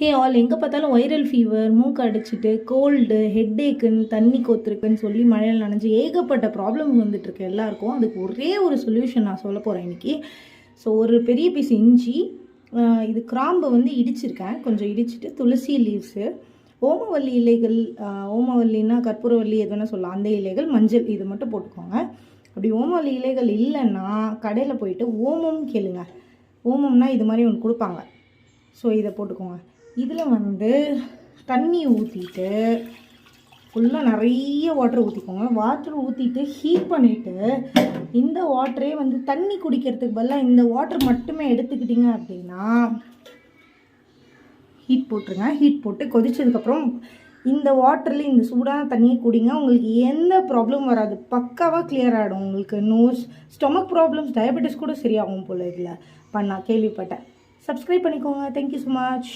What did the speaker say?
Hey all எங்கே பார்த்தாலும் viral fever, மூக்கு அடைச்சிட்டு, கோல்டு, ஹெட்டேக்குன்னு, தண்ணி கொத்துருக்குன்னு சொல்லி மழையில் நனைஞ்சு ஏகப்பட்ட ப்ராப்ளம்ஸ் வந்துட்டுருக்கு எல்லாருக்கும். அதுக்கு ஒரே ஒரு சொல்யூஷன் நான் சொல்ல போகிறேன் இன்றைக்கி. ஸோ ஒரு பெரிய பீஸ் இஞ்சி, இது கிராம்பு வந்து இடிச்சிருக்கேன், கொஞ்சம் இடிச்சிட்டு துளசி லீவ்ஸு, ஓமவல்லி இலைகள், ஓமவல்லின்னா கற்பூரவல்லி எது வேணால் சொல்லலாம், அந்த இலைகள், மஞ்சள், இது மட்டும் போட்டுக்கோங்க. அப்படி ஓமவல்லி இலைகள் இல்லைன்னா கடையில் போயிட்டு ஓமம் கேளுங்க. ஓமம்னா இது மாதிரி ஒன்று கொடுப்பாங்க. ஸோ இதை போட்டுக்கோங்க. இதில் வந்து தண்ணி ஊற்றிட்டு ஃபுல்லாக நிறைய வாட்டர் ஊற்றிக்கோங்க. வாட்டர் ஊற்றிட்டு ஹீட் பண்ணிவிட்டு இந்த வாட்டரே வந்து தண்ணி குடிக்கிறதுக்கு பதிலாக இந்த வாட்டர் மட்டுமே எடுத்துக்கிட்டிங்க அப்படின்னா ஹீட் போட்டுருங்க. ஹீட் போட்டு கொதிச்சதுக்கப்புறம் இந்த வாட்டரில் இந்த சூடான தண்ணியை குடிங்க. உங்களுக்கு எந்த ப்ராப்ளம் வராது, பக்காவாக கிளியர் ஆகிடும். உங்களுக்கு நோஸ், ஸ்டொமக் ப்ராப்ளம்ஸ், டயபெட்டிஸ் கூட சரியாகும் போல் இதில் பண்ணால் கேள்விப்பட்டேன். சப்ஸ்கிரைப் பண்ணிக்கோங்க. Thank you so much.